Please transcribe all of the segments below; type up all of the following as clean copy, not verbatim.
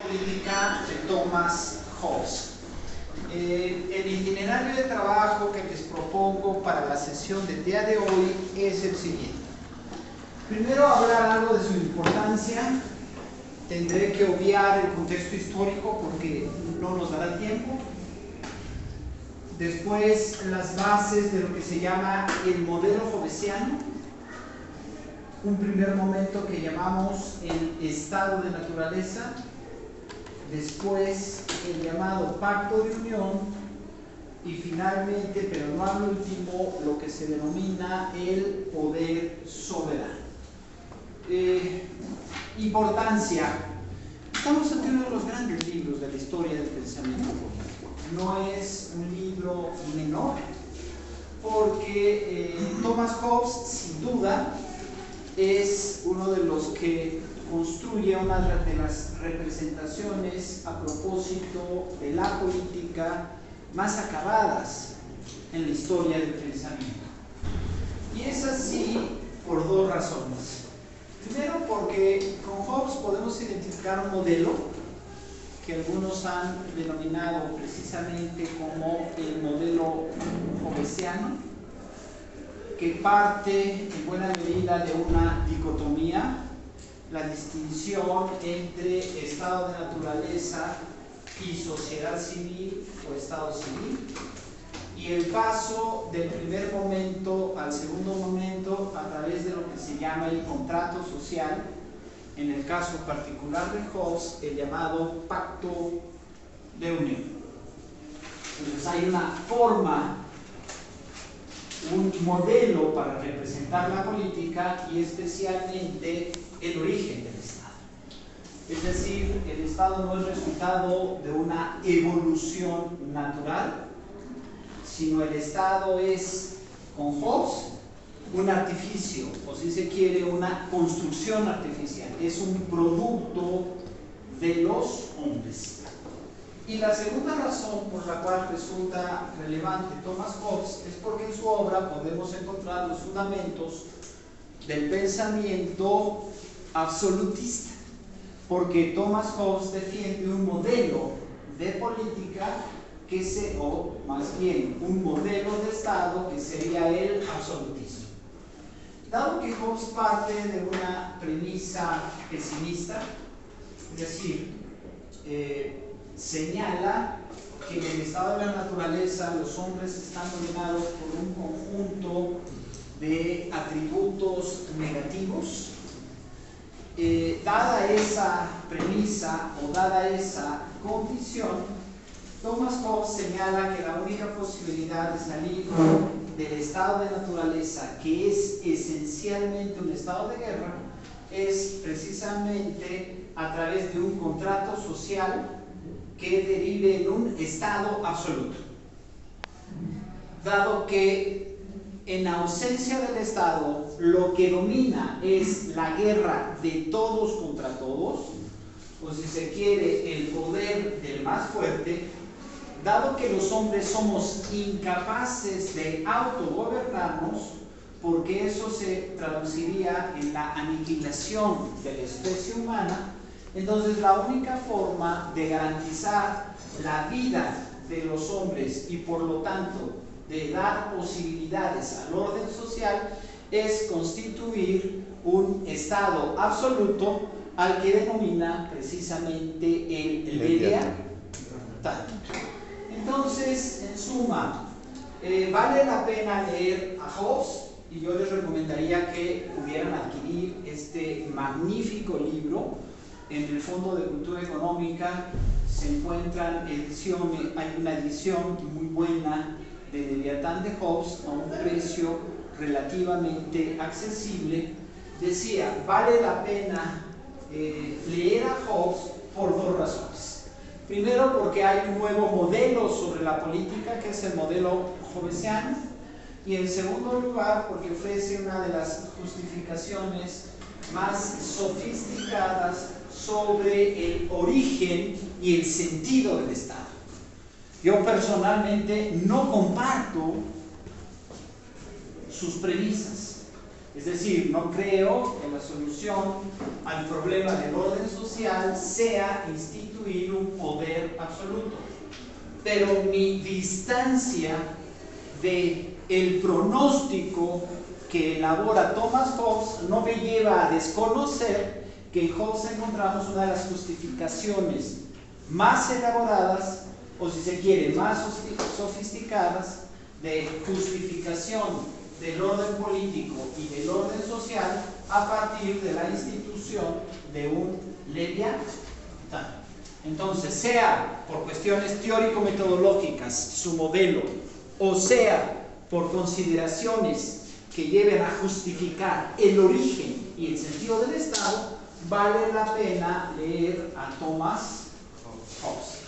política de Thomas Hobbes. El itinerario de trabajo que les propongo para la sesión del día de hoy es el siguiente. Primero, hablar algo de su importancia. Tendré que obviar el contexto histórico porque no nos dará tiempo. Después, las bases de lo que se llama el modelo hobbesiano. Un primer momento que llamamos el estado de naturaleza. Después, el llamado pacto de unión. Y finalmente, pero no al último, lo que se denomina el poder soberano. Importancia. Estamos ante uno de los grandes libros de la historia del pensamiento político. No es un libro menor, porque Thomas Hobbes, sin duda, es uno de los que construye una de las representaciones a propósito de la política más acabadas en la historia del pensamiento. Y es así por dos razones. Primero, porque con Hobbes podemos identificar un modelo que algunos han denominado precisamente como el modelo hobbesiano, que parte en buena medida de una dicotomía, la distinción entre estado de naturaleza y sociedad civil o estado civil, y el paso del primer momento al segundo momento a través de lo que se llama el contrato social, en el caso particular de Hobbes, el llamado pacto de unión. Entonces hay una forma, un modelo para representar la política y especialmente el origen del Estado. Es decir, el Estado no es resultado de una evolución natural, sino el Estado es, con Hobbes, un artificio, o si se quiere, una construcción artificial. Es un producto de los hombres. Y la segunda razón por la cual resulta relevante Thomas Hobbes es porque en su obra podemos encontrar los fundamentos del pensamiento absolutista, porque Thomas Hobbes defiende un modelo de política o más bien un modelo de Estado que sería el absolutismo. Dado que Hobbes parte de una premisa pesimista, es decir, señala que en el estado de la naturaleza los hombres están dominados por un conjunto de atributos negativos, dada esa premisa o dada esa condición, Thomas Hobbes señala que la única posibilidad de salir del estado de naturaleza, que es esencialmente un estado de guerra, es precisamente a través de un contrato social que derive en un estado absoluto. Dado que en ausencia del Estado lo que domina es la guerra de todos contra todos, o si se quiere, el poder del más fuerte, dado que los hombres somos incapaces de autogobernarnos, porque eso se traduciría en la aniquilación de la especie humana, entonces la única forma de garantizar la vida de los hombres y por lo tanto de dar posibilidades al orden social es constituir un estado absoluto al que denomina precisamente el mediato. Entonces, en suma, vale la pena leer a Hobbes y yo les recomendaría que pudieran adquirir este magnífico libro. En el Fondo de Cultura Económica se encuentran ediciones, hay una edición muy buena de Leviatán de Hobbes a un precio relativamente accesible. Decía, vale la pena leer a Hobbes por dos razones. Primero, porque hay un nuevo modelo sobre la política, que es el modelo hobbesiano, y en segundo lugar, porque ofrece una de las justificaciones más sofisticadas sobre el origen y el sentido del Estado. Yo personalmente no comparto sus premisas. Es decir, no creo que la solución al problema del orden social sea instituir un poder absoluto. Pero mi distancia del pronóstico que elabora Thomas Hobbes no me lleva a desconocer que en Hobbes encontramos una de las justificaciones más elaboradas, o si se quiere, más sofisticadas, de justificación del orden político y del orden social a partir de la institución de un Leviatán. Entonces, sea por cuestiones teórico-metodológicas su modelo, o sea por consideraciones que lleven a justificar el origen y el sentido del Estado, vale la pena leer a Thomas Hobbes.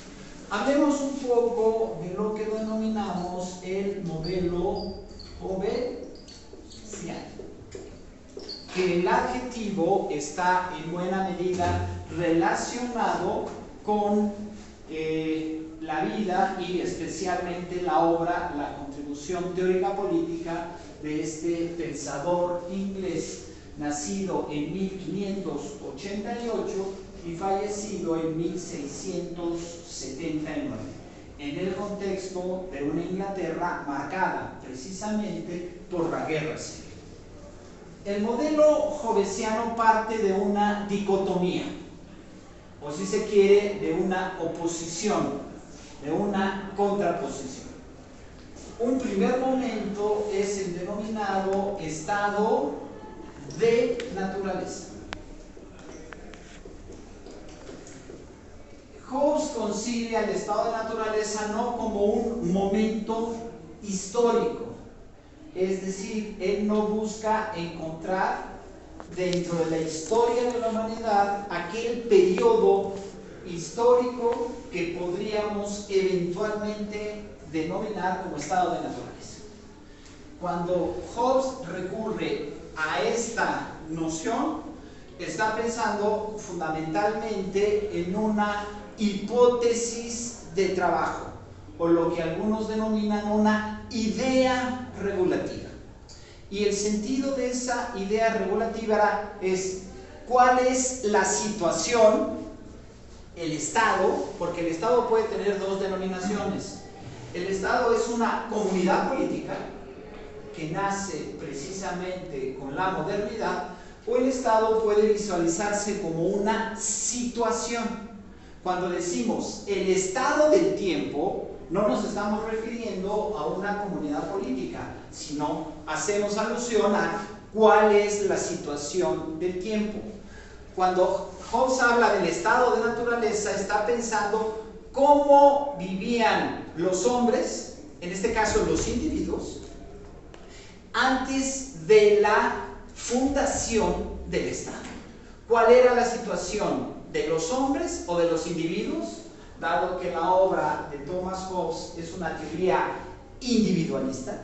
Hablemos un poco de lo que denominamos el modelo hobbesiano, que el adjetivo está en buena medida relacionado con la vida y especialmente la obra, la contribución teórica política de este pensador inglés nacido en 1588 y fallecido en 1679, en el contexto de una Inglaterra marcada precisamente por la guerra civil. El modelo hobbesiano parte de una dicotomía, o si se quiere, de una oposición, de una contraposición. Un primer momento es el denominado estado de naturaleza. Hobbes concibe al estado de naturaleza no como un momento histórico, es decir, él no busca encontrar dentro de la historia de la humanidad aquel periodo histórico que podríamos eventualmente denominar como estado de naturaleza. Cuando Hobbes recurre a esta noción, está pensando fundamentalmente en una hipótesis de trabajo, o lo que algunos denominan una idea regulativa. Y el sentido de esa idea regulativa es cuál es la situación, el Estado, porque el Estado puede tener dos denominaciones. El Estado es una comunidad política que nace precisamente con la modernidad, o el Estado puede visualizarse como una situación. Cuando decimos el estado del tiempo, no nos estamos refiriendo a una comunidad política, sino hacemos alusión a cuál es la situación del tiempo. Cuando Hobbes habla del estado de naturaleza, está pensando cómo vivían los hombres, en este caso los individuos, antes de la fundación del Estado. ¿Cuál era la situación de los hombres o de los individuos? Dado que la obra de Thomas Hobbes es una teoría individualista,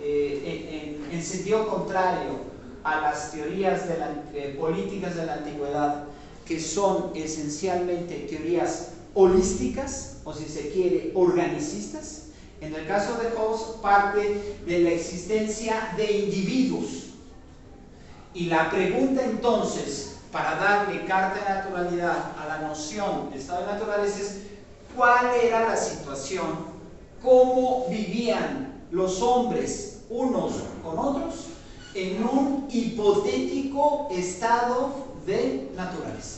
en sentido contrario a las teorías políticas de la antigüedad, que son esencialmente teorías holísticas, o si se quiere, organicistas. En el caso de Hobbes parte de la existencia de individuos. Y la pregunta entonces, para darle carta de naturalidad a la noción de estado de naturaleza, es ¿cuál era la situación? ¿Cómo vivían los hombres unos con otros en un hipotético estado de naturaleza?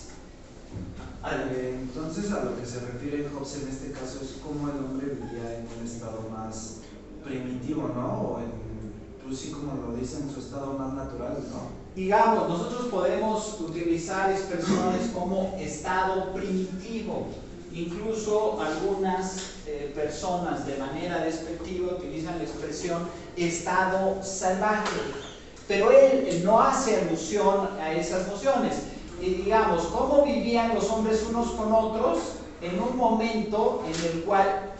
Entonces, a lo que se refiere Hobbes en este caso es cómo el hombre vivía en un estado más primitivo, ¿no? O pues sí, como lo dicen, en su estado más natural, ¿no? Digamos, nosotros podemos utilizar expresiones como estado primitivo. Incluso algunas personas de manera despectiva utilizan la expresión estado salvaje. Pero él no hace alusión a esas nociones. Y digamos, ¿cómo vivían los hombres unos con otros en un momento en el cual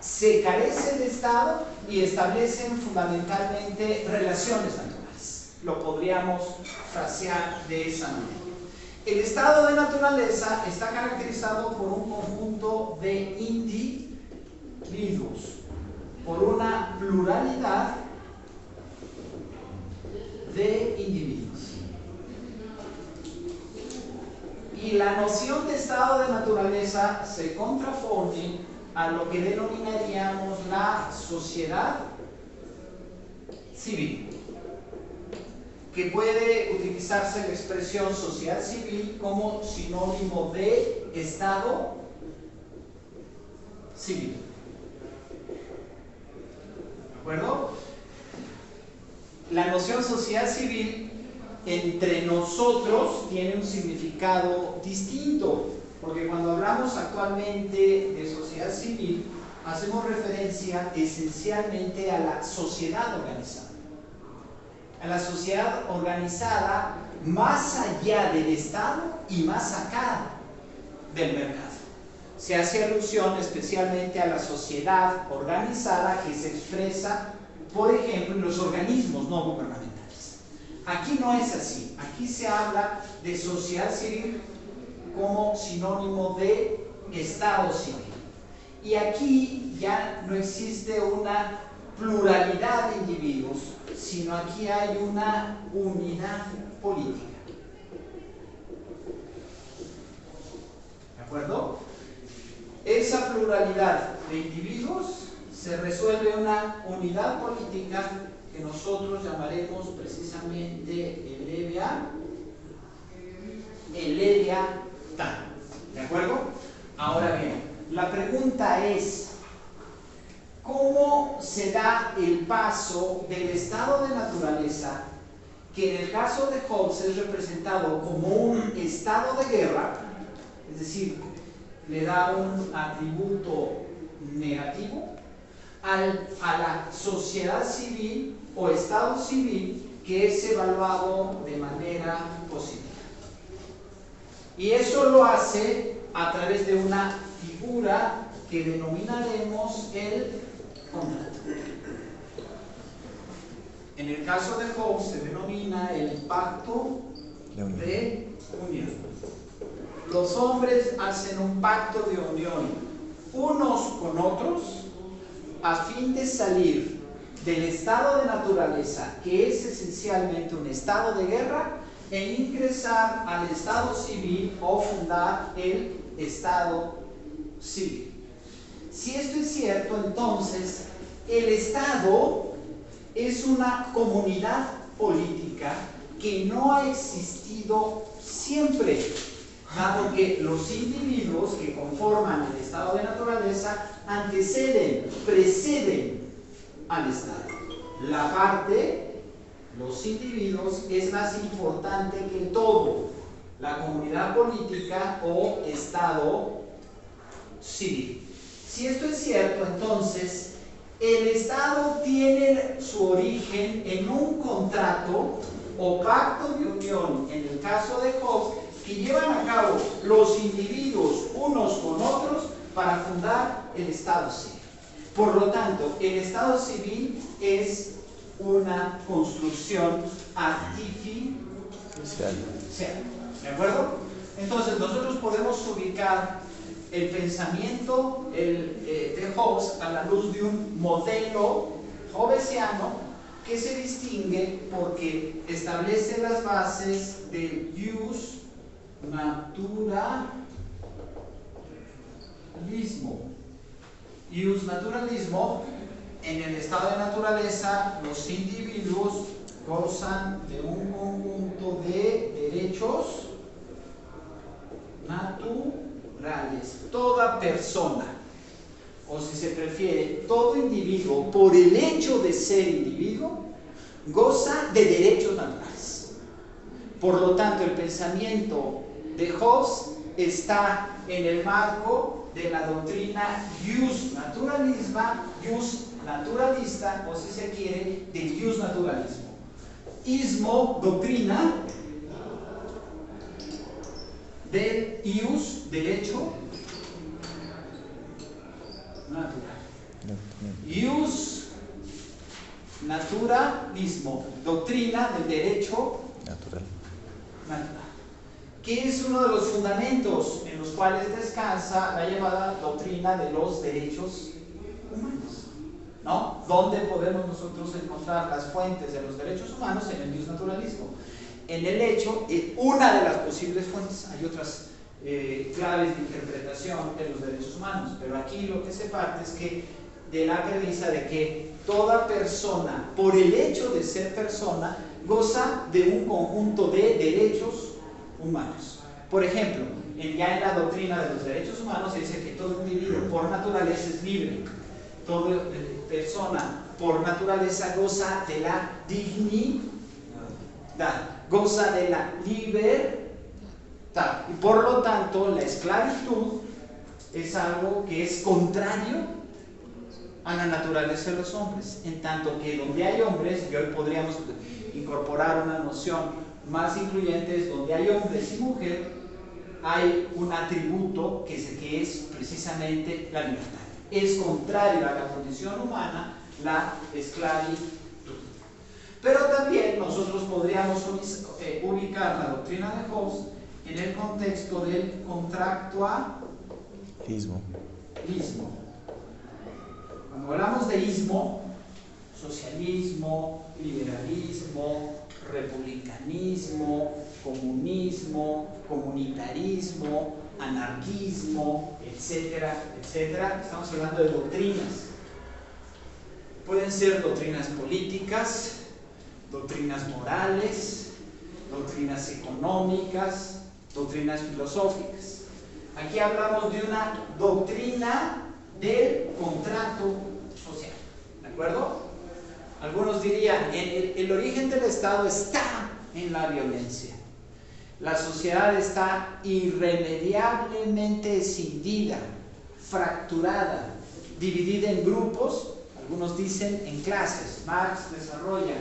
se carece de Estado y establecen fundamentalmente relaciones naturales? Lo podríamos frasear de esa manera. El estado de naturaleza está caracterizado por un conjunto de individuos, por una pluralidad de individuos. Y la noción de estado de naturaleza se contrapone a lo que denominaríamos la sociedad civil, que puede utilizarse la expresión sociedad civil como sinónimo de estado civil. ¿De acuerdo? La noción sociedad civil entre nosotros tiene un significado distinto, porque cuando hablamos actualmente de sociedad civil, hacemos referencia esencialmente a la sociedad organizada. A la sociedad organizada más allá del Estado y más acá del mercado. Se hace alusión especialmente a la sociedad organizada que se expresa, por ejemplo, en los organismos no gubernamentales. Aquí no es así. Aquí se habla de sociedad civil como sinónimo de Estado civil. Y aquí ya no existe una pluralidad de individuos, sino aquí hay una unidad política. ¿De acuerdo? Esa pluralidad de individuos se resuelve una unidad política que nosotros llamaremos precisamente Eleviatán. ¿De acuerdo? Ahora bien, la pregunta es, ¿cómo se da el paso del estado de naturaleza, que en el caso de Hobbes es representado como un estado de guerra, es decir, le da un atributo negativo, a la sociedad civil o estado civil, que es evaluado de manera positiva? Y eso lo hace a través de una figura que denominaremos el contrato. En el caso de Hobbes se denomina el pacto de unión. Los hombres hacen un pacto de unión unos con otros a fin de salir del estado de naturaleza, que es esencialmente un estado de guerra, e ingresar al estado civil o fundar el estado civil. Si esto es cierto, entonces el Estado es una comunidad política que no ha existido siempre, dado que los individuos que conforman el estado de naturaleza preceden al Estado. La parte, los individuos, es más importante que todo, la comunidad política o estado civil. Si esto es cierto, entonces el Estado tiene su origen en un contrato o pacto de unión, en el caso de Hobbes, que llevan a cabo los individuos unos con otros para fundar el Estado civil. Por lo tanto, el Estado civil es una construcción artificial. ¿De acuerdo? Entonces, nosotros podemos ubicar el pensamiento de Hobbes a la luz de un modelo hobbesiano que se distingue porque establece las bases del jus naturalismo. Jus naturalismo: en el estado de naturaleza los individuos gozan de un conjunto de derechos naturales. Toda persona, o si se prefiere, todo individuo, por el hecho de ser individuo, goza de derechos naturales. Por lo tanto, el pensamiento de Hobbes está en el marco de la doctrina jus naturalista, o si se quiere, del jus naturalismo. Ismo, doctrina del ius, derecho natural. Ius naturalismo, doctrina del derecho natural, que es uno de los fundamentos en los cuales descansa la llamada doctrina de los derechos humanos. ¿no? ¿Dónde podemos nosotros encontrar las fuentes de los derechos humanos? En el justnaturalismo. En el hecho, una de las posibles fuentes, hay otras claves de interpretación de los derechos humanos, pero aquí lo que se parte es que de la premisa de que toda persona, por el hecho de ser persona, goza de un conjunto de derechos humanos. Por ejemplo, ya en la doctrina de los derechos humanos se dice que todo individuo por naturaleza es libre. Toda persona por naturaleza goza de la dignidad, goza de la libertad. Y por lo tanto, la esclavitud es algo que es contrario a la naturaleza de los hombres. En tanto que donde hay hombres, y hoy podríamos incorporar una noción más incluyente, es donde hay hombres y mujeres, hay un atributo que es precisamente la libertad. Es contrario a la condición humana la esclavitud. Pero también nosotros podríamos ubicar la doctrina de Hobbes en el contexto del contractualismo. Cuando hablamos de ismo, socialismo, liberalismo, republicanismo, comunismo, comunitarismo, anarquismo, etcétera, etcétera, estamos hablando de doctrinas. Pueden ser doctrinas políticas, doctrinas morales, doctrinas económicas, doctrinas filosóficas. Aquí hablamos de una doctrina del contrato social, ¿de acuerdo? Algunos dirían, el origen del Estado está en la violencia. La sociedad está irremediablemente escindida, fracturada, dividida en grupos, algunos dicen en clases. Marx desarrolla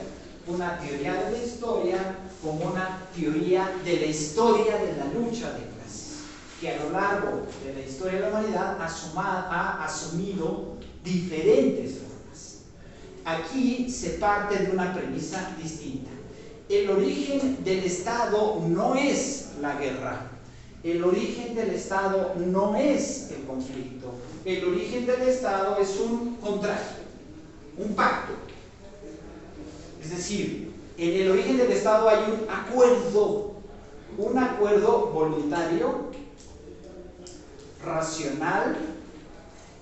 una teoría de la historia como una teoría de la historia de la lucha de clases, que a lo largo de la historia de la humanidad ha asumido diferentes formas. Aquí se parte de una premisa distinta. El origen del Estado no es la guerra. El origen del Estado no es el conflicto. El origen del Estado es un contrato, un pacto. Es decir, en el origen del Estado hay un acuerdo voluntario, racional,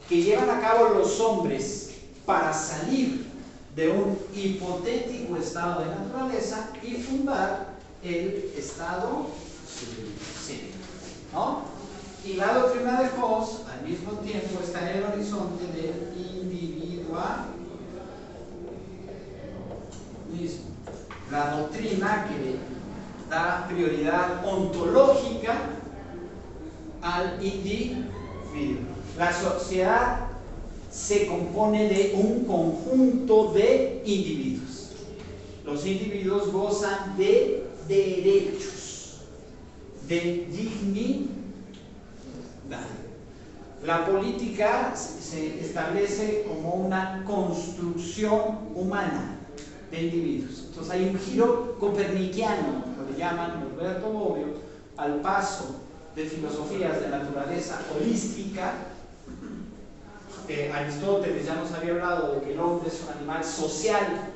que llevan a cabo los hombres para salir de un hipotético estado de naturaleza y fundar el Estado civil, ¿no? Y la doctrina de Hobbes al mismo tiempo está en el horizonte del individualismo, la doctrina que da prioridad ontológica al individuo. La sociedad se compone de un conjunto de individuos. Los individuos gozan de derechos, de dignidad. La política se establece como una construcción humana de individuos. Entonces hay un giro copernicano, lo que llaman Norberto Bobbio, al paso de filosofías de naturaleza holística. Aristóteles ya nos había hablado de que el hombre es un animal social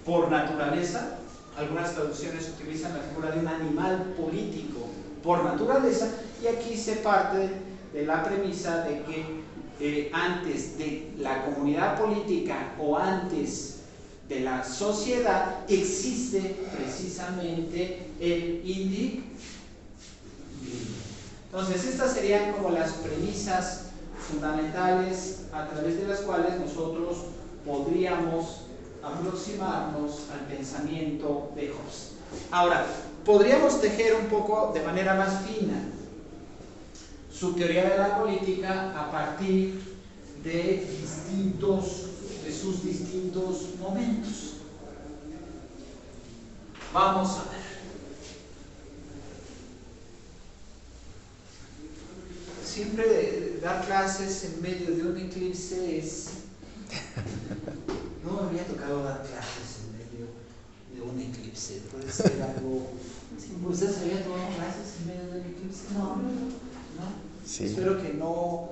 por naturaleza. Algunas traducciones utilizan la figura de un animal político por naturaleza, y aquí se parte de la premisa de que antes de la comunidad política o antes de la sociedad existe precisamente el individuo. Entonces estas serían como las premisas fundamentales a través de las cuales nosotros podríamos aproximarnos al pensamiento de Hobbes. Ahora, podríamos tejer un poco de manera más fina su teoría de la política a partir de sus distintos momentos. Vamos a ver. Siempre dar clases en medio de un eclipse es... No me había tocado dar clases en medio de un eclipse. Puede ser algo... ¿Ustedes habían tomado clases en medio de un eclipse? No. Sí. Espero que no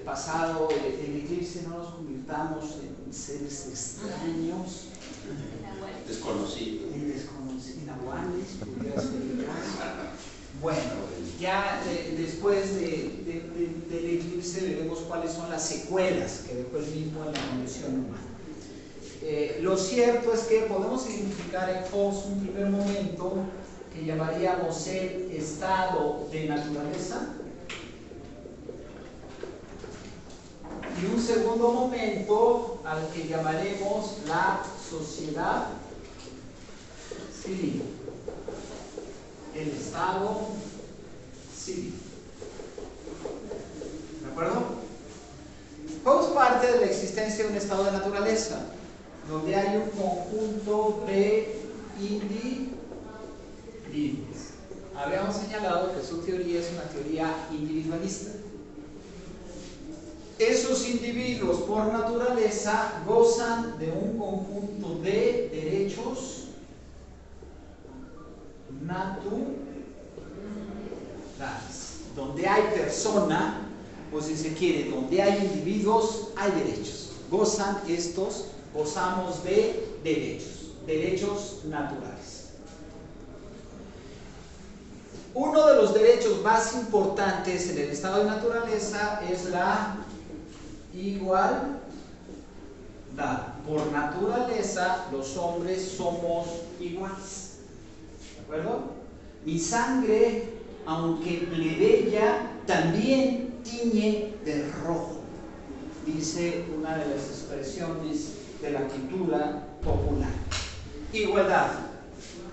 pasado el eclipse no nos convirtamos en seres extraños, desconocidos, inaguales, pudiera ser el caso. Bueno, ya después del eclipse veremos cuáles son las secuelas que dejó el mismo en la condición humana. Lo cierto es que podemos identificar en Hobbes un primer momento que llamaríamos el estado de naturaleza, y un segundo momento al que llamaremos la sociedad civil, el estado civil. ¿De acuerdo? Hobbes parte de la existencia de un estado de naturaleza, donde hay un conjunto de individuos. Habíamos señalado que su teoría es una teoría individualista. Esos individuos por naturaleza gozan de un conjunto de derechos naturales. Donde hay persona, o si se quiere, donde hay individuos, hay derechos. Gozamos de derechos naturales. Uno de los derechos más importantes en el estado de naturaleza es la igualdad. Por naturaleza, los hombres somos iguales. ¿De acuerdo? Mi sangre, aunque plebeya, también tiñe de rojo, dice una de las expresiones de la cultura popular. Igualdad.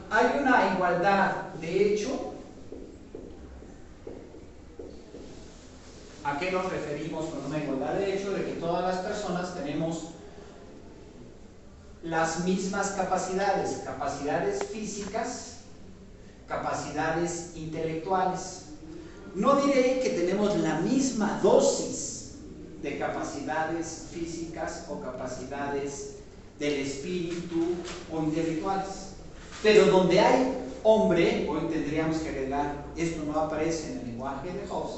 Hay una igualdad de hecho. ¿A qué nos referimos con una igualdad de hecho? De que todas las personas tenemos las mismas capacidades físicas, capacidades intelectuales. No diré que tenemos la misma dosis de capacidades físicas o capacidades del espíritu o intelectuales, pero donde hay hombre, hoy tendríamos que agregar, esto no aparece en el lenguaje de Hobbes,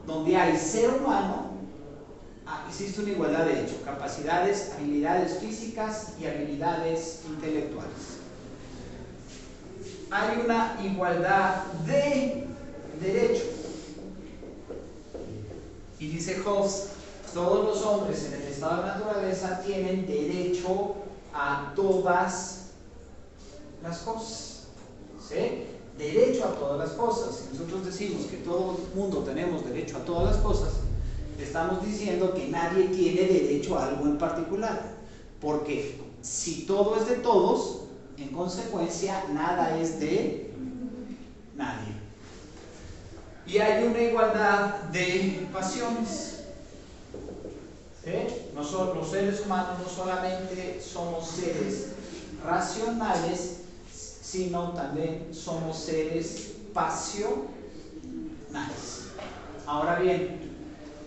donde hay ser humano, existe una igualdad de hecho, capacidades, habilidades físicas y habilidades intelectuales. Hay una igualdad de derechos. Y dice Hobbes, todos los hombres en el estado de naturaleza tienen derecho a todas las cosas. ¿Sí? Derecho a todas las cosas. Si nosotros decimos que todo el mundo tenemos derecho a todas las cosas, estamos diciendo que nadie tiene derecho a algo en particular. Porque si todo es de todos, en consecuencia, nada es de nadie. Y hay una igualdad de pasiones. ¿Sí? Nosotros, los seres humanos, no solamente somos seres racionales, sino también somos seres pasionales. Ahora bien,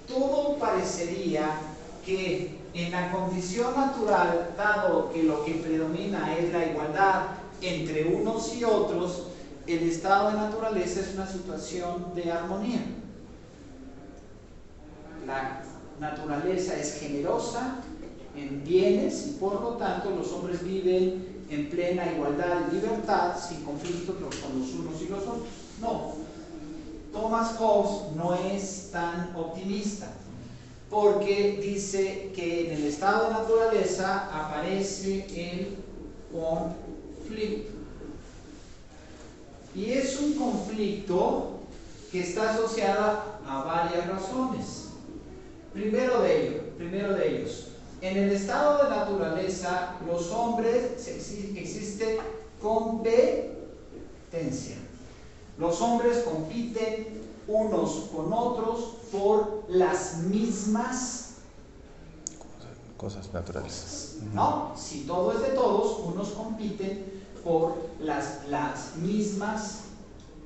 todo parecería que en la condición natural, dado que lo que predomina es la igualdad entre unos y otros, el estado de naturaleza es una situación de armonía. La naturaleza es generosa en bienes y por lo tanto los hombres viven en plena igualdad y libertad, sin conflicto con los unos y los otros. No. Thomas Hobbes no es tan optimista, porque dice que en el estado de naturaleza aparece el conflicto. Y es un conflicto que está asociado a varias razones. Primero de ellos, en el estado de naturaleza, los hombres existe competencia. Los hombres compiten unos con otros por las mismas cosas naturales. ¿No? Si todo es de todos, unos compiten por las mismas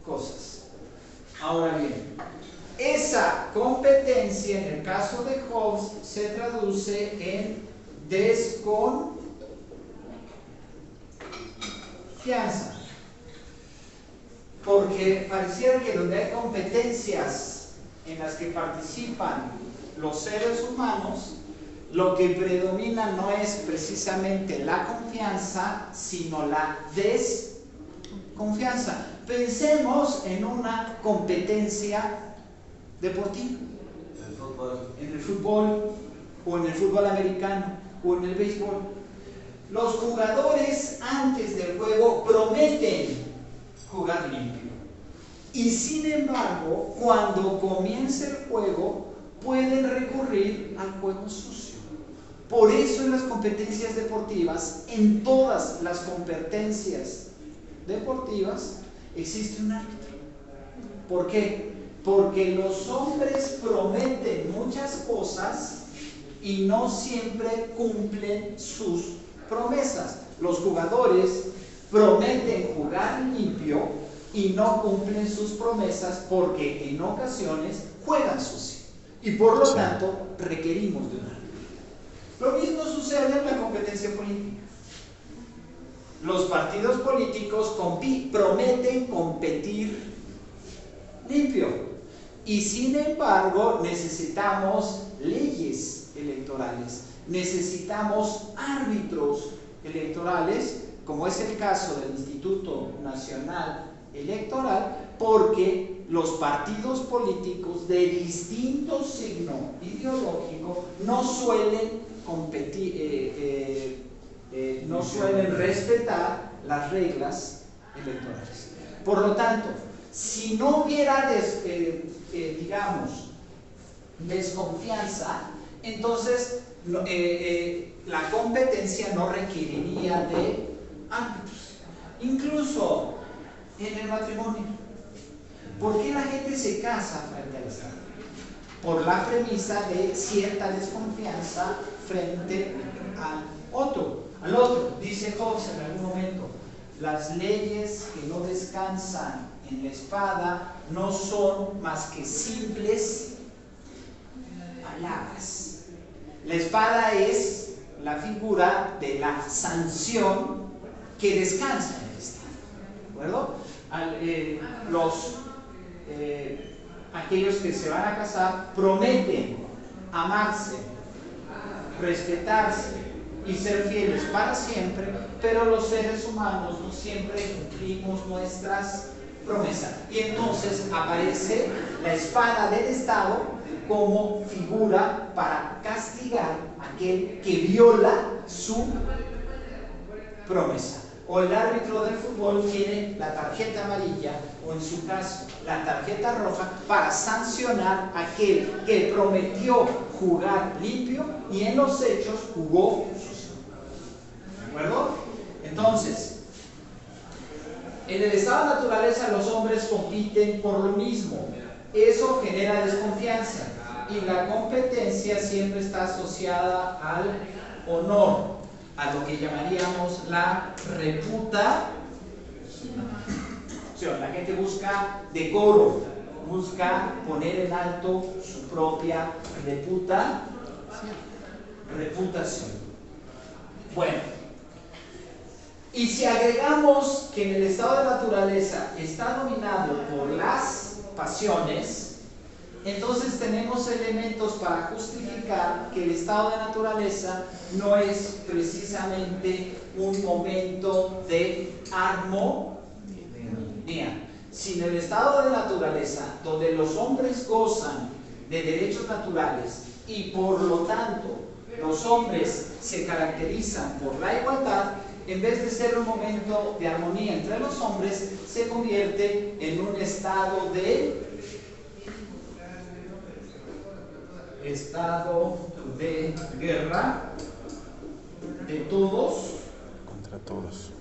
cosas. Ahora bien, esa competencia en el caso de Hobbes se traduce en desconfianza. Porque pareciera que donde hay competencias en las que participan los seres humanos, lo que predomina no es precisamente la confianza, sino la desconfianza. Pensemos en una competencia deportiva. En el fútbol, o en el fútbol americano, o en el béisbol. Los jugadores antes del juego prometen jugar limpio. Y sin embargo, cuando comienza el juego, pueden recurrir al juego sucio. Por eso en las competencias deportivas, en todas las competencias deportivas, existe un árbitro. ¿Por qué? Porque los hombres prometen muchas cosas y no siempre cumplen sus promesas. Los jugadores prometen jugar limpio y no cumplen sus promesas porque en ocasiones juegan sucio. Y por lo tanto requerimos de un árbitro. Lo mismo sucede en la competencia política. Los partidos políticos prometen competir limpio y sin embargo necesitamos leyes electorales, necesitamos árbitros electorales, como es el caso del Instituto Nacional Electoral, porque los partidos políticos de distinto signo ideológico no suelen no suelen respetar las reglas electorales. Por lo tanto, si no hubiera desconfianza, entonces la competencia no requeriría de árbitros. Incluso en el matrimonio, ¿por qué la gente se casa frente al Estado? Por la premisa de cierta desconfianza frente al otro. Dice Hobbes en algún momento, las leyes que no descansan en la espada no son más que simples palabras. La espada es la figura de la sanción que descansa en el Estado. ¿De acuerdo? Aquellos que se van a casar prometen amarse, respetarse y ser fieles para siempre, pero los seres humanos no siempre cumplimos nuestras promesas. Y entonces aparece la espada del Estado como figura para castigar a aquel que viola su promesa. O el árbitro del fútbol tiene la tarjeta amarilla, o en su caso la tarjeta roja, para sancionar a aquel que prometió jugar limpio y en los hechos jugó sucio. ¿De acuerdo? Entonces, en el estado de naturaleza los hombres compiten por lo mismo. Eso genera desconfianza y la competencia siempre está asociada al honor, a lo que llamaríamos la reputación. La gente busca decoro, busca poner en alto su propia reputación. Bueno, y si agregamos que en el estado de naturaleza está dominado por las pasiones, entonces tenemos elementos para justificar que el estado de naturaleza no es precisamente un momento de armonía, sino el estado de naturaleza donde los hombres gozan de derechos naturales y por lo tanto los hombres se caracterizan por la igualdad. En vez de ser un momento de armonía entre los hombres, se convierte en un estado de guerra de todos contra todos.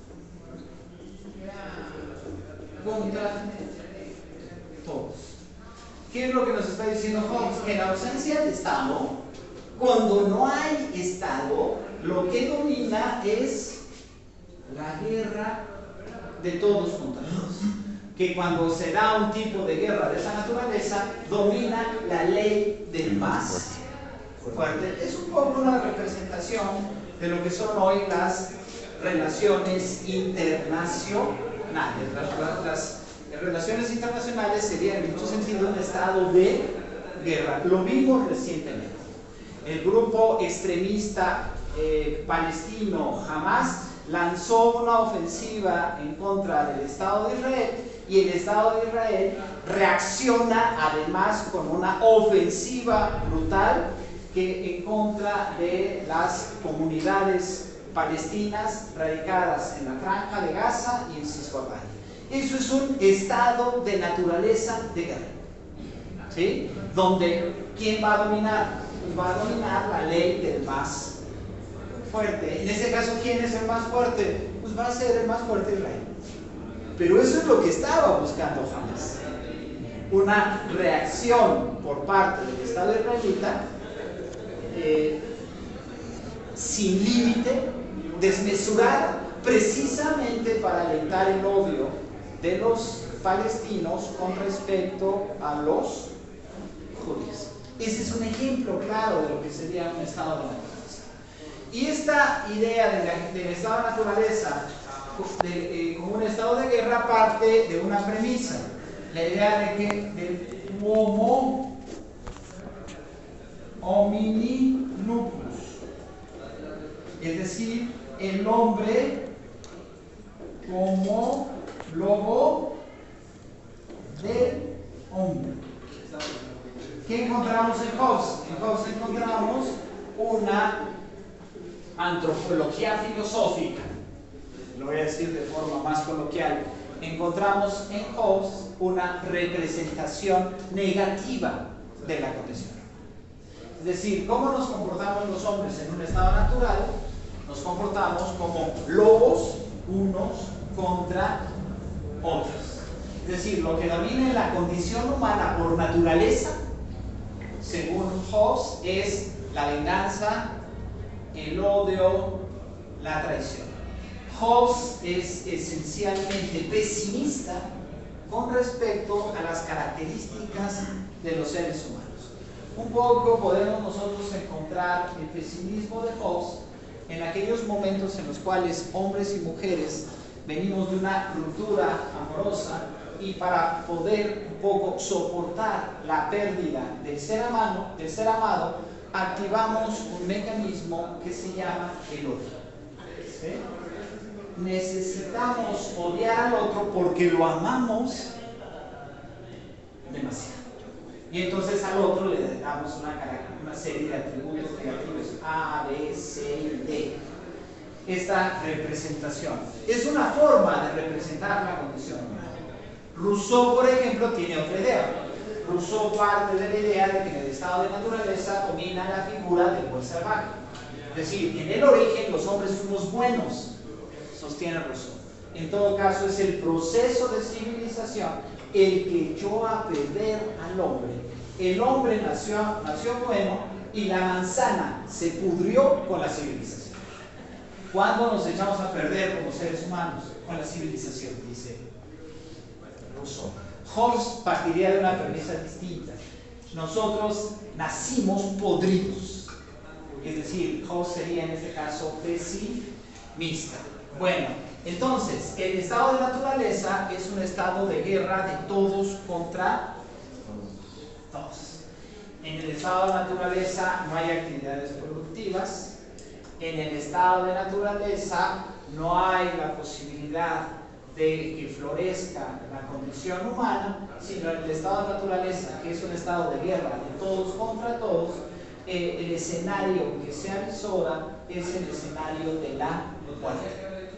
¿Qué es lo que nos está diciendo Hobbes? Que en la ausencia de Estado, cuando no hay Estado, lo que domina es la guerra de todos contra todos. Que cuando se da un tipo de guerra de esa naturaleza, domina la ley del más fuerte. Es un poco una representación de lo que son hoy las relaciones internacionales. Las relaciones internacionales serían en mucho sentido un estado de guerra. Lo vimos recientemente. El grupo extremista palestino Hamas lanzó una ofensiva en contra del Estado de Israel y el Estado de Israel reacciona además con una ofensiva brutal en contra de las comunidades palestinas radicadas en la Franja de Gaza y en Cisjordania. Eso es un estado de naturaleza de guerra, ¿sí? Donde ¿quién va a dominar? Pues va a dominar la ley del más fuerte. En este caso, ¿quién es el más fuerte? Pues va a ser el más fuerte Israel. Pero eso es lo que estaba buscando Hamas. Una reacción por parte del Estado israelita sin límite, desmesurada, precisamente para alentar el odio de los palestinos con respecto a los judíos. Ese es un ejemplo claro de lo que sería un estado de naturaleza. Y esta idea del estado de naturaleza como un estado de guerra parte de una premisa, la idea de que del homo homini lupus, es decir, el hombre como lobo del hombre. ¿Qué encontramos en Hobbes? En Hobbes encontramos una antropología filosófica, lo voy a decir de forma más coloquial. Encontramos en Hobbes una representación negativa de la condición. Es decir, ¿cómo nos comportamos los hombres en un estado natural? Nos comportamos como lobos unos contra otros. Es decir, lo que domina en la condición humana por naturaleza, según Hobbes, es la venganza, el odio, la traición. Hobbes es esencialmente pesimista con respecto a las características de los seres humanos. Un poco podemos nosotros encontrar el pesimismo de Hobbes en aquellos momentos en los cuales hombres y mujeres venimos de una ruptura amorosa y para poder un poco soportar la pérdida del ser amado, activamos un mecanismo que se llama el odio. ¿Sí? Necesitamos odiar al otro porque lo amamos demasiado. Y entonces al otro le damos una serie de atributos negativos A, B, C y D. Esta representación es una forma de representar la condición humana. Rousseau, por ejemplo, tiene otra idea. Rousseau parte de la idea de que en el estado de naturaleza domina la figura del buen salvaje. Es decir, en el origen los hombres fuimos buenos, sostiene Rousseau. En todo caso, es el proceso de civilización el que echó a perder al hombre. El hombre nació bueno y la manzana se pudrió con la civilización. ¿Cuándo nos echamos a perder como seres humanos? Con la civilización, dice Rousseau. Hobbes partiría de una premisa distinta. Nosotros nacimos podridos. Es decir, Hobbes sería en este caso pesimista. Bueno, entonces, el estado de naturaleza es un estado de guerra de todos contra todos. En el estado de naturaleza no hay actividades productivas. En el estado de naturaleza no hay la posibilidad de que florezca la condición humana, sino en el estado de naturaleza, que es un estado de guerra de todos contra todos, el escenario que se avisora es el escenario de la muerte.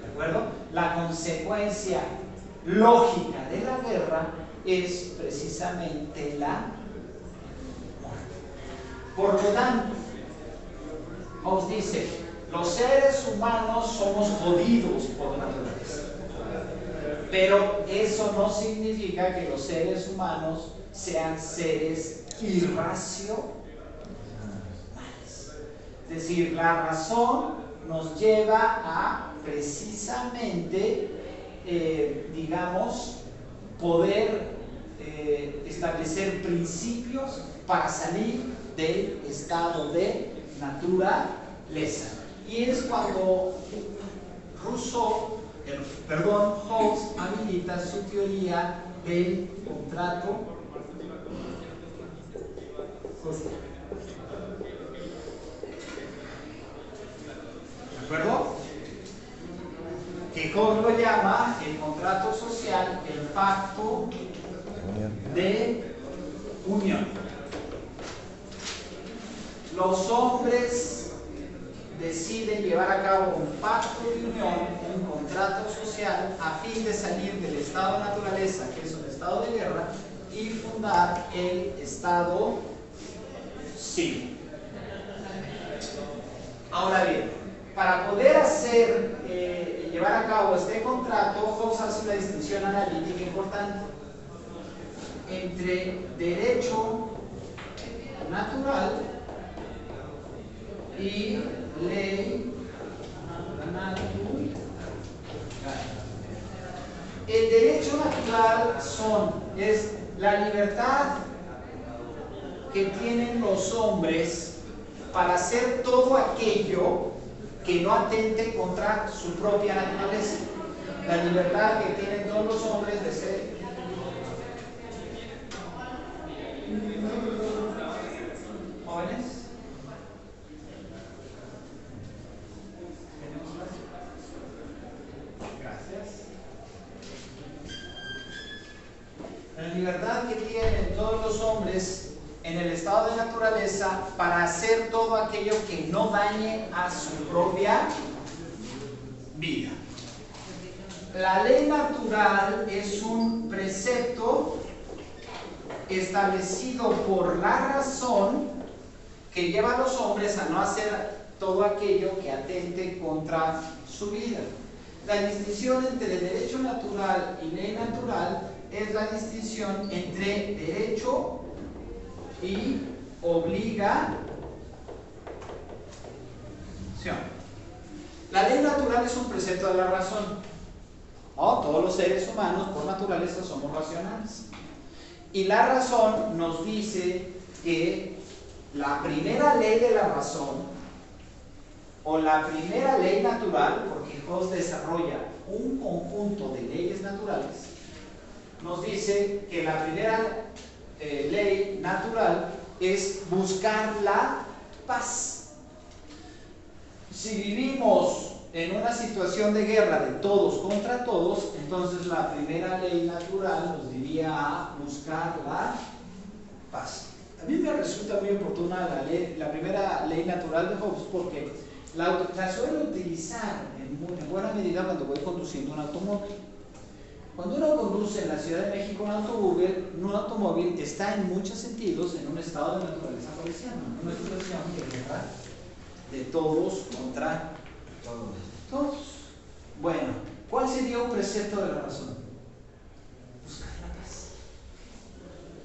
¿De acuerdo? La consecuencia lógica de la guerra es precisamente la muerte. Por lo tanto, os dice, los seres humanos somos jodidos por naturaleza. Pero eso no significa que los seres humanos sean seres irracionales. Es decir, la razón nos lleva a precisamente, poder establecer principios para salir del estado de naturaleza. Y es cuando Hobbes habilita su teoría del contrato ¿De acuerdo? Que Hobbes lo llama el contrato social, el pacto de unión. Los hombres deciden llevar a cabo un pacto de unión, un contrato social, a fin de salir del estado de naturaleza, que es un estado de guerra, y fundar el estado civil. Ahora bien, para poder llevar a cabo este contrato, Hobbes hace una distinción analítica importante entre derecho natural y ley natural. El derecho natural es la libertad que tienen los hombres para hacer todo aquello que no atente contra su propia naturaleza. La libertad que tienen todos los hombres de ser jóvenes. Gracias. La libertad que tienen todos los hombres en el estado de naturaleza para hacer todo aquello que no dañe a su propia vida. La ley natural es un precepto establecido por la razón que lleva a los hombres a no hacer todo aquello que atente contra su vida. La distinción entre derecho natural y ley natural es la distinción entre derecho y obligación. La ley natural es un precepto de la razón. Todos los seres humanos por naturaleza somos racionales. Y la razón nos dice que la primera ley de la razón, o la primera ley natural, porque Hobbes desarrolla un conjunto de leyes naturales, nos dice que la primera ley natural es buscar la paz. Si vivimos en una situación de guerra de todos contra todos, entonces la primera ley natural nos diría a buscar la paz. A mí me resulta muy oportuna la primera ley natural de Hobbes, porque la suelo utilizar en buena medida cuando voy conduciendo un automóvil. Cuando uno conduce en la Ciudad de México un automóvil está en muchos sentidos en un estado de naturaleza hobbesiana, una situación de guerra de todos contra todos. Bueno, ¿cuál sería un precepto de la razón? Buscar la paz.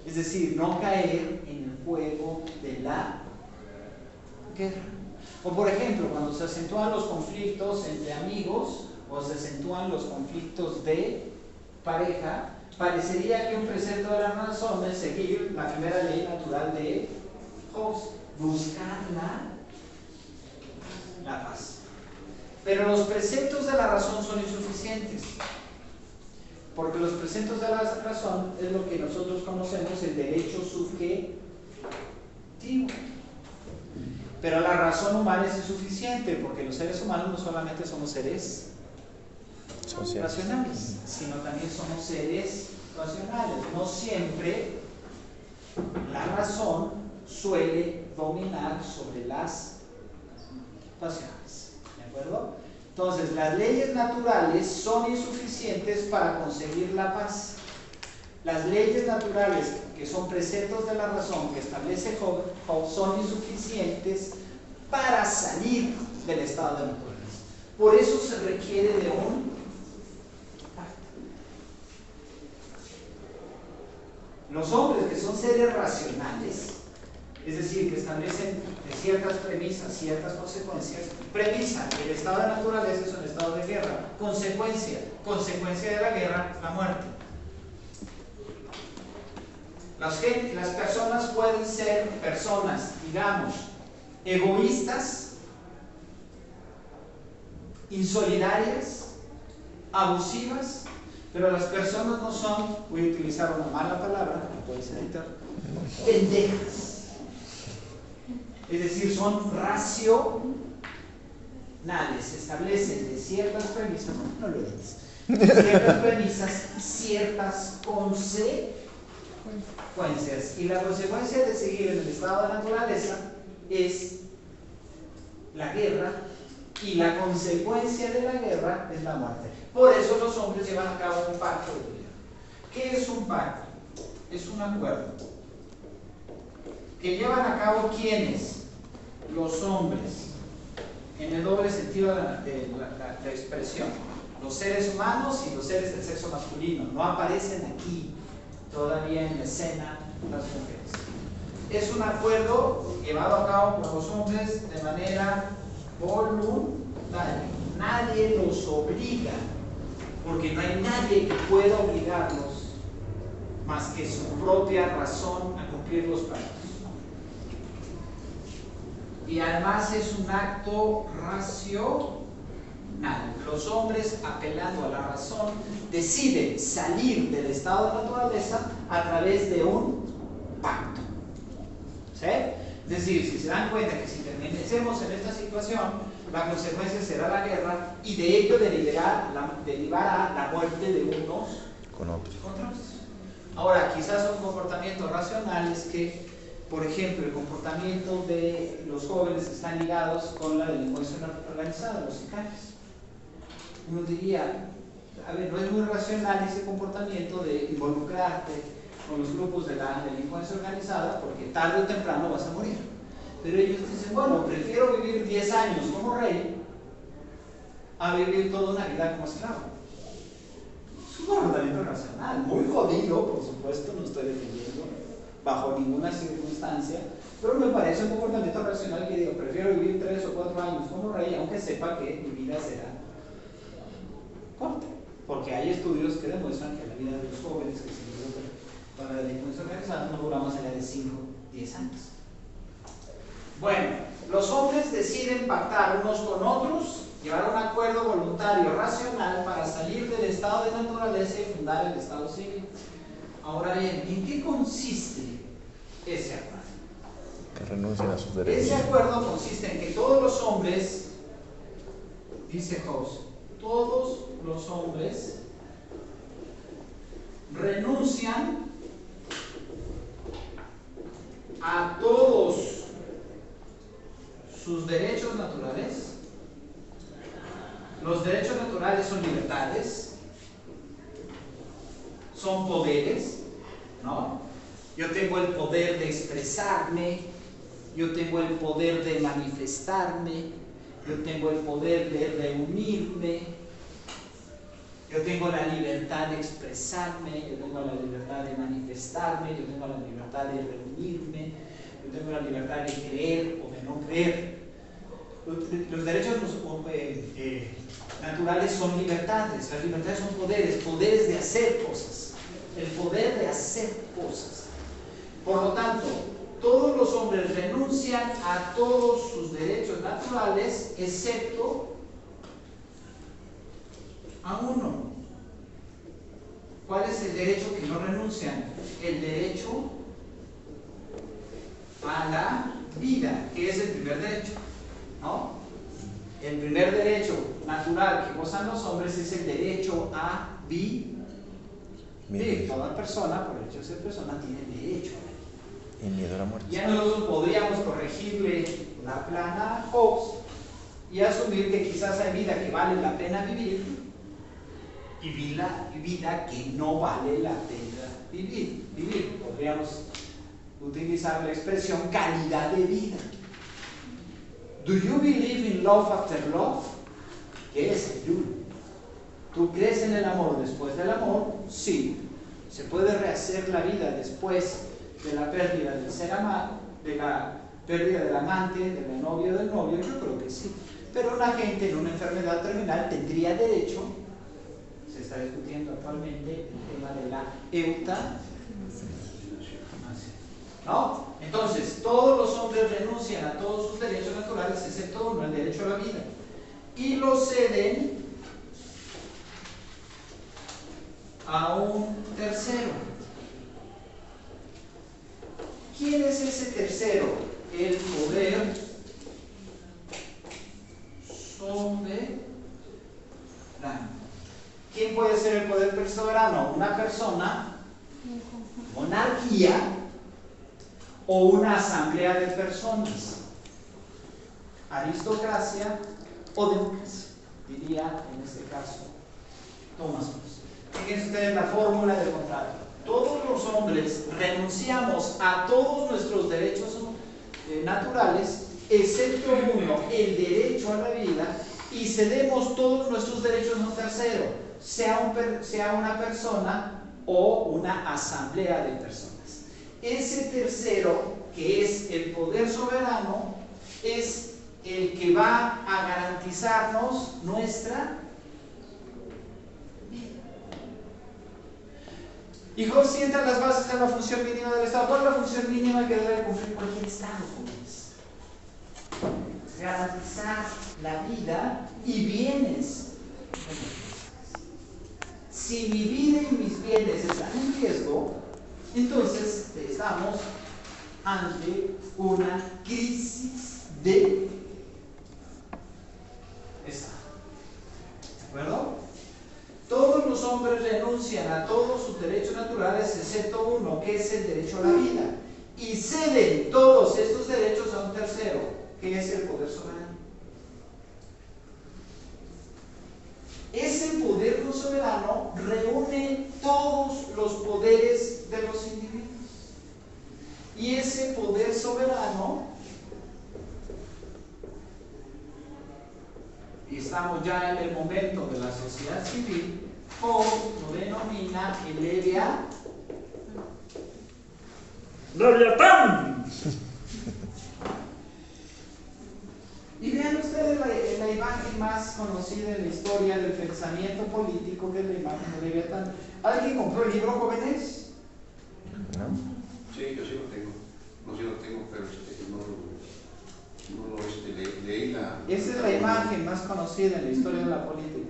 Es decir, no caer en el juego de la guerra. O por ejemplo, cuando se acentúan los conflictos entre amigos o se acentúan los conflictos de pareja, parecería que un precepto de la razón es seguir la primera ley natural de Hobbes, buscar la paz. Pero los preceptos de la razón son insuficientes, porque los preceptos de la razón es lo que nosotros conocemos el derecho subjetivo. Pero la razón humana es insuficiente, porque los seres humanos no solamente somos seres racionales, sino también somos seres racionales. No siempre la razón suele dominar sobre las pasiones. ¿De acuerdo? Entonces, las leyes naturales son insuficientes para conseguir la paz. Las leyes naturales, que son preceptos de la razón que establece Hobbes, son insuficientes para salir del estado de naturaleza. Por eso se requiere de un pacto. Los hombres, que son seres racionales, es decir, que establecen ciertas premisas, ciertas consecuencias. Premisa: el estado de naturaleza es un estado de guerra. Consecuencia de la guerra, la muerte. Las personas pueden ser personas, digamos, egoístas, insolidarias, abusivas, pero las personas no son, voy a utilizar una mala palabra, no puedes editar, pendejas. Es decir, son racionales, se establecen de ciertas premisas, no lo dices, ciertas premisas y ciertas consecuencias. Y la consecuencia de seguir en el estado de la naturaleza es la guerra, y la consecuencia de la guerra es la muerte. Por eso los hombres llevan a cabo un pacto de vida. ¿Qué es un pacto? Es un acuerdo que llevan a cabo ¿quiénes? Los hombres, en el doble sentido de la expresión. Los seres humanos y los seres del sexo masculino. No aparecen aquí todavía en la escena las mujeres. Es un acuerdo llevado a cabo por los hombres de manera voluntaria. Nadie los obliga, porque no hay nadie que pueda obligarlos más que su propia razón a cumplir los pactos. Y además es un acto racional. Los hombres, apelando a la razón, deciden salir del estado de naturaleza a través de un pacto. ¿Sí? Es decir, si se dan cuenta que si permanecemos en esta situación, la consecuencia será la guerra, y de ello derivará la muerte de unos con otros. Ahora, quizás un comportamiento racional es que, por ejemplo, el comportamiento de los jóvenes están ligados con la delincuencia organizada, los sicarios. Uno diría, a ver, no es muy racional ese comportamiento de involucrarte con los grupos de la delincuencia organizada, porque tarde o temprano vas a morir. Pero ellos dicen, bueno, prefiero vivir 10 años como rey a vivir toda una vida como esclavo. Es un comportamiento racional, muy jodido, por supuesto, no estoy defendiendo bajo ninguna circunstancia, pero me parece un comportamiento racional que digo, prefiero vivir 3 o 4 años como rey, aunque sepa que mi vida será corta, porque hay estudios que demuestran que la vida de los jóvenes que se involucran con la delincuencia organizada no dura más allá de 5 o 10 años. Bueno, los hombres deciden pactar unos con otros, llevar un acuerdo voluntario, racional, para salir del estado de naturaleza y fundar el estado civil. Ahora bien, ¿en qué consiste ese acuerdo? Que renuncien a sus derechos. Ese acuerdo consiste en que todos los hombres, dice Hobbes, todos los hombres renuncian a todos sus derechos naturales. Los derechos naturales son libertades, son poderes, ¿no? Yo tengo el poder de expresarme, yo tengo el poder de manifestarme, yo tengo el poder de reunirme, yo tengo la libertad de expresarme, yo tengo la libertad de manifestarme, yo tengo la libertad de reunirme, yo tengo la libertad de creer o de no creer. Los derechos naturales son libertades, las libertades son poderes, poderes de hacer cosas, el poder de hacer cosas. Por lo tanto, todos los hombres renuncian a todos sus derechos naturales, excepto a uno. ¿Cuál es el derecho que no renuncian? El derecho a la vida, que es el primer derecho, ¿no? El primer derecho natural que gozan los hombres es el derecho a vivir. Toda persona, por el hecho de ser persona, tiene derecho a vivir. Y miedo a la muerte. Ya nosotros podríamos corregirle la plana a Hobbes y asumir que quizás hay vida que vale la pena vivir y vida que no vale la pena vivir. Podríamos utilizar la expresión calidad de vida. Do you believe in love after love? ¿Qué es el you? ¿Tú crees en el amor después del amor? Sí. ¿Se puede rehacer la vida después de la pérdida del ser amado, de la pérdida del amante, de la novia o del novio? Yo creo que sí. Pero la gente en una enfermedad terminal tendría derecho, se está discutiendo actualmente el tema de la eutanasia, ¿no? Entonces, todos los hombres renuncian a todos sus derechos naturales, excepto uno, el derecho a la vida, y lo ceden a un tercero. ¿Quién es ese tercero? el poder soberano. ¿Quién puede ser el poder soberano? Una persona, monarquía o una asamblea de personas, aristocracia o democracia, diría en este caso Thomas Hobbes. Fíjense ustedes la fórmula del contrato. Todos los hombres renunciamos a todos nuestros derechos naturales, excepto uno, el derecho a la vida, y cedemos todos nuestros derechos a un tercero, sea una persona o una asamblea de personas. Ese tercero, que es el poder soberano, es el que va a garantizarnos nuestra vida. Y Hobbes sienta las bases de la función mínima del Estado. ¿Cuál es la función mínima que debe cumplir cualquier Estado, jóvenes? Garantizar la vida y bienes. Si mi vida y mis bienes están en riesgo, entonces estamos ante una crisis de Estado. ¿De acuerdo? Todos los hombres renuncian a todos sus derechos naturales, excepto uno, que es el derecho a la vida, y ceden todos estos derechos a un tercero, que es el poder soberano. Ese poder soberano reúne todos los poderes de los individuos. Y ese poder soberano, y estamos ya en el momento de la sociedad civil, Hobbes lo denomina el Leviatán. Y vean ustedes la imagen más conocida en la historia del pensamiento político, que es la imagen de Leviatán. ¿Alguien compró el libro, jóvenes? ¿No? Sí, yo sí lo tengo. No, sí lo tengo, pero leí la... Esa es la imagen más conocida en la historia de la política.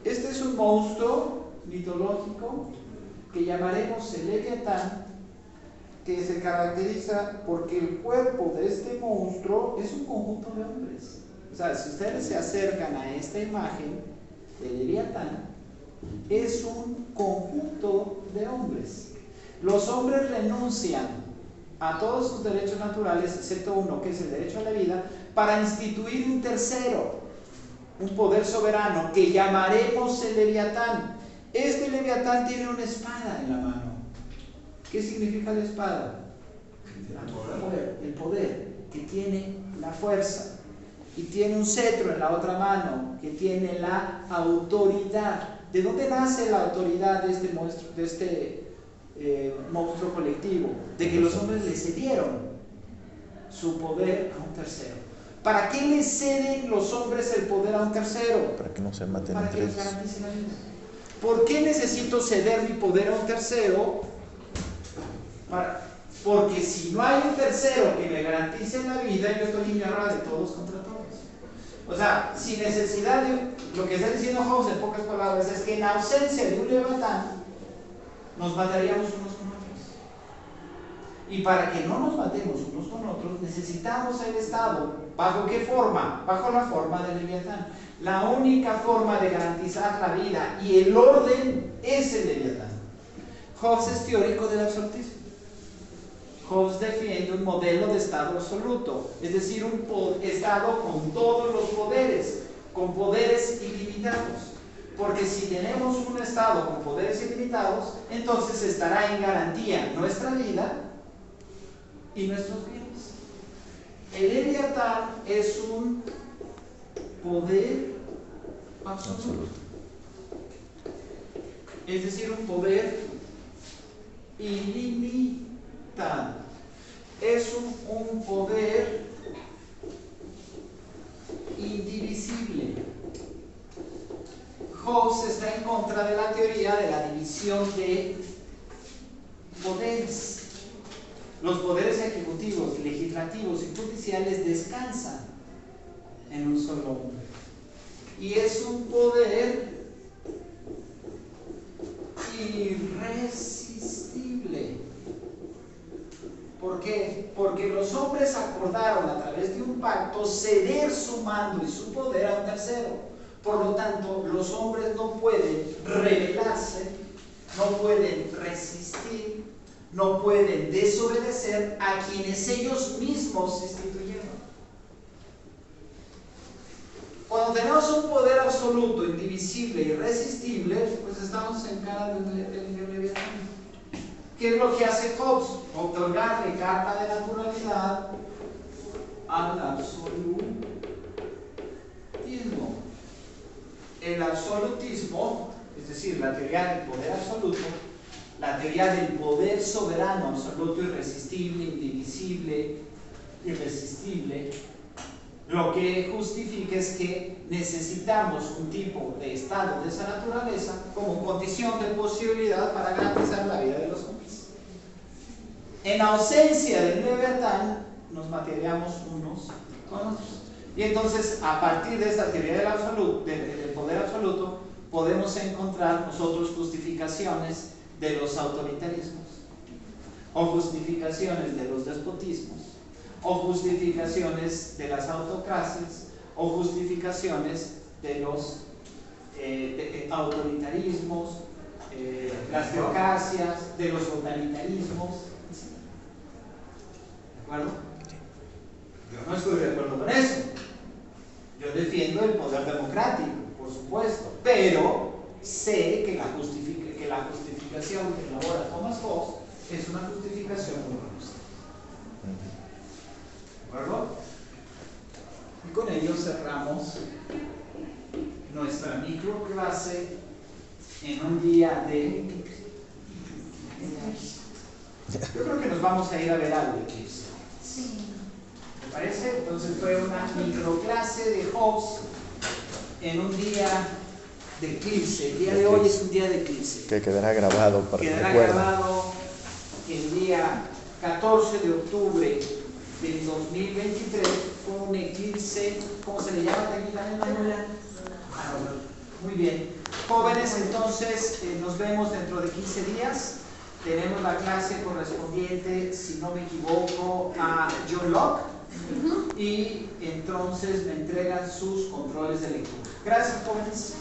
Este es un monstruo mitológico que llamaremos el Leviatán, que se caracteriza porque el cuerpo de este monstruo es un conjunto de hombres. O sea, si ustedes se acercan a esta imagen del Leviatán, es un conjunto de hombres. Los hombres renuncian a todos sus derechos naturales, excepto uno, que es el derecho a la vida, para instituir un tercero, un poder soberano, que llamaremos el Leviatán. Este Leviatán tiene una espada en la mano. ¿Qué significa la espada? El poder, que tiene la fuerza, y tiene un cetro en la otra mano, que tiene la autoridad. ¿De dónde nace la autoridad de este monstruo colectivo? De que los hombres le cedieron su poder a un tercero. ¿Para qué le ceden los hombres el poder a un tercero? Para que no se maten Para que entre les ellos. garantice la vida. ¿Por qué necesito ceder mi poder a un tercero? Porque si no hay un tercero que me garantice la vida, yo estoy en guerra de todos contra todos. O sea, sin necesidad de... Lo que está diciendo Hobbes en pocas palabras es que en ausencia de un Leviatán nos mataríamos unos con otros. Y para que no nos matemos unos con otros, necesitamos el Estado. ¿Bajo qué forma? Bajo la forma del Leviatán. La única forma de garantizar la vida y el orden es el Leviatán. Hobbes es teórico del absolutismo. Hobbes defiende un modelo de Estado absoluto, es decir, un Estado con todos los poderes, con poderes ilimitados. Porque si tenemos un Estado con poderes ilimitados, entonces estará en garantía nuestra vida y nuestros bienes. El Leviatán es un poder absoluto. Es decir, un poder ilimitado. Es un poder indivisible. Hobbes está en contra de la teoría de la división de poderes. Los poderes ejecutivos, legislativos y judiciales descansan en un solo hombre. Y es un poder irresistible. ¿Por qué? Porque los hombres acordaron a través de un pacto ceder su mando y su poder a un tercero. Por lo tanto, los hombres no pueden rebelarse, no pueden resistir, no pueden desobedecer a quienes ellos mismos instituyeron. Cuando tenemos un poder absoluto, indivisible, irresistible, pues estamos en cara del Leviatán. ¿Qué es lo que hace Hobbes? Otorgarle carta de naturalidad al absolutismo. El absolutismo, es decir, la teoría del poder absoluto, la teoría del poder soberano absoluto, irresistible, indivisible, irresistible, lo que justifica es que necesitamos un tipo de estado de esa naturaleza como condición de posibilidad para garantizar la vida de los hombres. En ausencia del Leviatán, nos materiamos unos con otros. Y entonces, a partir de esta teoría del poder absoluto, podemos encontrar nosotros justificaciones de los autoritarismos, o justificaciones de los despotismos, o justificaciones de las autocracias, o justificaciones de los autoritarismos, las teocracias, de los totalitarismos. ¿De acuerdo? Yo no estoy de acuerdo con eso. Yo defiendo el poder democrático, por supuesto, pero sé que la justificación que elabora Thomas Hobbes es una justificación muy robusta. ¿De acuerdo? Y con ello cerramos nuestra microclase en un día de... Yo creo que nos vamos a ir a ver algo de eclipse. ¿Me parece? Entonces fue una microclase de Hobbes en un día de eclipse. El día de hoy es un día de eclipse. Que quedará grabado para que quedará recuerden. grabado el día 14 de octubre del 2023. Fue un eclipse, ¿cómo se le llama aquí también? Muy bien. Jóvenes, entonces nos vemos dentro de 15 días. Tenemos la clase correspondiente, si no me equivoco, a John Locke. Y entonces me entregan sus controles de lectura. Gracias, jóvenes.